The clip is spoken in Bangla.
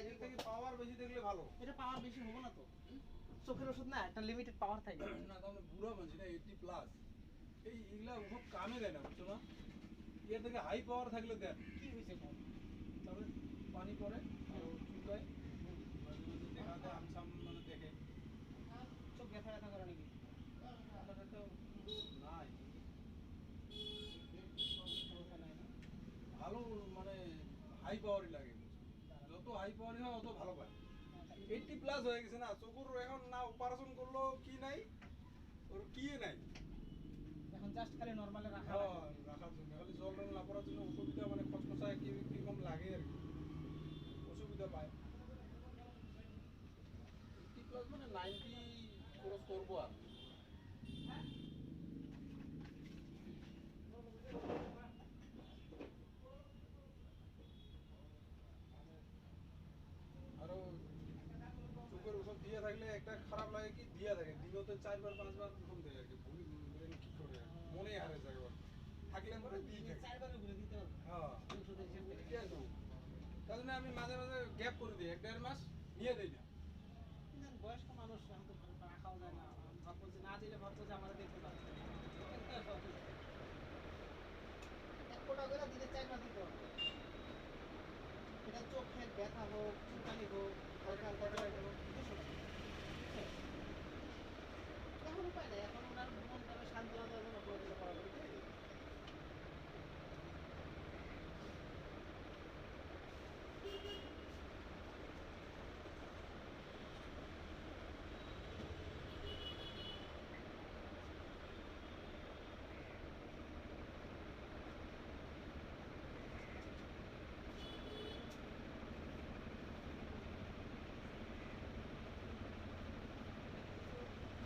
এর থেকে পাওয়ার বেশি দেখলে ভালো। এটা পাওয়ার বেশি হবে না তো? চোখের ওষুধ না, একটা লিমিটেড পাওয়ার থাকে। না তাহলে বুড়া মানুষ না 80 প্লাস, এইগুলা ওসব কামে দেয় না, বুঝছো না? এর থেকে হাই পাওয়ার থাকলে দেন। কি হয়েছে কম? তবে পানি পড়ে আর চুলকায়, মাঝে মাঝে দেখাতে আমসাম মানে দেখে। চোখ ব্যথা ব্যথা করে নাকি? আপনাদের তো নাই, সমস্যা নাই না? ভালো মানে হাই পাওয়ারই লাগে, যত হাই পাওয়ারই হয় অত ভালো পায়। 80 প্লাস হয়ে গেছে না, চোখের এখন না অপারেশন করলো কি নাই, ওর কি নাই, এখন জাস্ট খালি নরমালে রাখা রাখার জন্য খালি জল রং না পড়ার জন্য অসুবিধা, মানে খসখসায় কিরকম লাগে আর কি, অসুবিধা পায়। 80 প্লাস মানে 90 ক্রস করবো আর। আরো চোখের ওষুধ দিয়ে থাকলে একটা খারাপ লাগে কি, দিয়া থাকে দিনতে 4 বার 5 বার ঘুম দেয় আর কি, ভুলি কি করে মনে হারে যায় একবার থাকলে পরে দিয়ে থাকে। 4 বার ঘুরে দিতে হবে। হ্যাঁ ওষুধের হিসেব করে। ঠিক আছে, তার জন্য আমি মাঝে মাঝে গ্যাপ করে দিই, 1-1.5 মাস নিয়ে দেই না। না, বয়স্ক মানুষ এখন তো রাখাও যায় না, ভাববো যে না দিলে ভাববো যে আমরা দেখতে পাচ্ছি। এক কোটা করে দিলে 4 বার দিতে হবে। এটা চোখের ব্যথা হোক, চুলকানি হোক, হালকা হালকা জ্বর হোক,